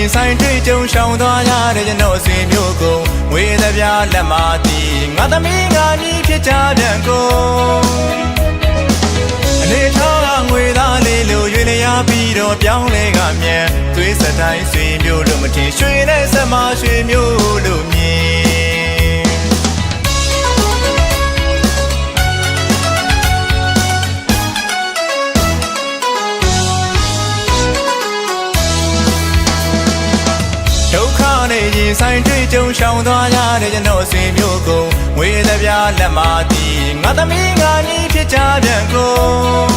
ရင်ဆိုင်တွေ့ကြုံရှောင်သွားရတဲ့ကျွန်တော်ဆွေမျိုးကိုငွေသပြားလက်မတီးငါသမီးငါညီဖြစ်ကြပြန်ကုန်အနေထားငွေသားလေးလိုရွေလျားပြီးတော့ပြောင်းလဲကမြန်သွေးစတိုင်းဆွေမျိုးတို့မထင်ရွှေနဲ့စမရွှေမျိုးတို့မြင်ဒုက္ခနဲ့ရင်ဆိုင်တွေ့ကြုံရှောင်သွားရတဲ့ကျွန်တော်ဆွေမျိုးကိုငွေသပြားလက်မတီးငါသမီးငါညီဖြစ်ကြပြန်ကုန်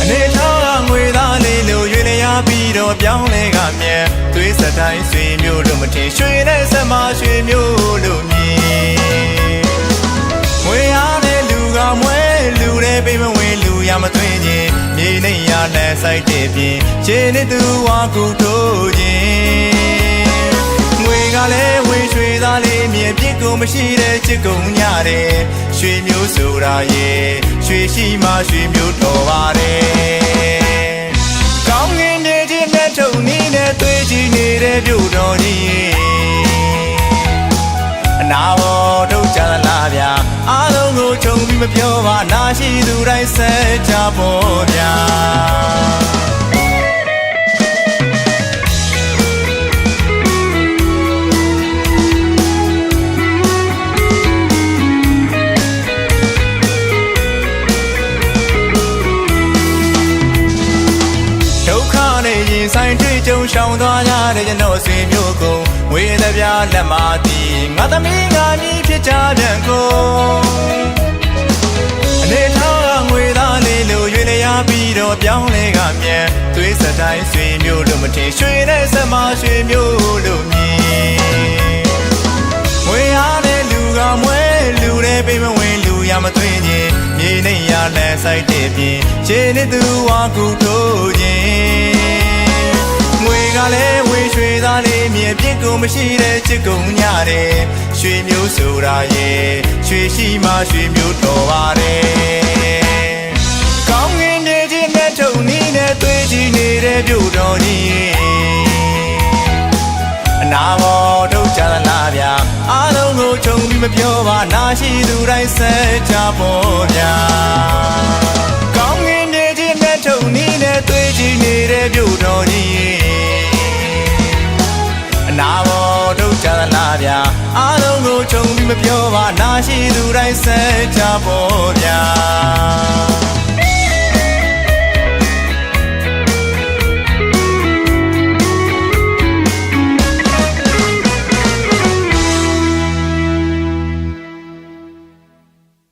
အနေထားငွေသားလေးလိုရွေလျားပြီးတော့ပြောင်းလဲကမြန်သွေးစတိုင်းဆွေမျိုးတို့မထင်ရွှေနဲ့စမရွှေမျိုးတို့မြင်ငွေအားနဲ့လူကမွဲလူတဲ့ပိမဝင်လူရမသွင်းခြင်းမြေနေရနဲ့စိုက်တဲ့ပြင်ခြေနဲ့သူဝါကူထိုးခြင်းငွေကလည်းဝေရွှေသားလေးမြေပြစ်ကိုမရှိတဲ့ချစ်ကုန်ညတဲ့ရွှေမျိုးဆိုတာရဲ့ရွှေရှိမှရွှေမျိုးတော်ပါတယ်ကောင်းငင်နေခြင်းနဲ့ထုံနီးနဲ့သွေးကြည့်နေတဲ့မြို့တော်ကြီးအနာဘောထုတ်ကြလားဗျာအားလုံးကိုခြုံပြီးမပြောပါနာရှိသူတိုင်းဆက်ကြပေါ်ဗျာရင်ဆိုင်တွေ့ကြုံရှောင်သွားရတဲ့ကျွန်တော်ဆွေမျိုးကိုငွေသပြားလက်မတီးငါသမီးငါညီဖြစ်ကြပြန်ကုန်အနေထားငွေသားလေးလိုရွေလျားပြီးတော့ပြောင်းလဲကမြန်သွေးစတိုင်းဆွေမျိုးတို့မထင်ရွှေနဲ့စမရွှေမျိုးတို့မြင်ငွေအားနဲ့လူကမွဲလူတဲ့ပိမဝင်လူရမသွင်းခြင်းမြေနေရနဲ့စိုက်တဲ့ပြင်ခြေနဲ့သူဝါကူထိုးခြင်းငွေကလည်းဝေရွှေသားလေးမြေပြစ်ကိုမရှိတဲ့ချစ်ကုန်ညတဲ့ရွှေမျိုးဆိုတာရဲ့ရွှေရှိမှရွှေမျိုးတော်ပါတယ်ကောင်းငင်နေခြင်းနဲ့ထုံနီးနဲ့သွေးကြည့်နေတဲ့မြို့တော်ကြီးအနာဘောထုတ်ကြလားဗျာအားလုံးကိုခြုံပြီးမပြောပါနာရှိသူတိုင်းဆက်ကြပေါ်ဗျာကောင်းငင်နေခြင်းနဲ့ထုံနီးနဲ့သွေးကြည့်နေတဲ့မြို့တော်ကြီးနာဘောထုတ်ကြလားဗျာအားလုံးကိုခြုံပြီးမပြောပါနာရှိသူတိုင်းဆက်ကြပေါ်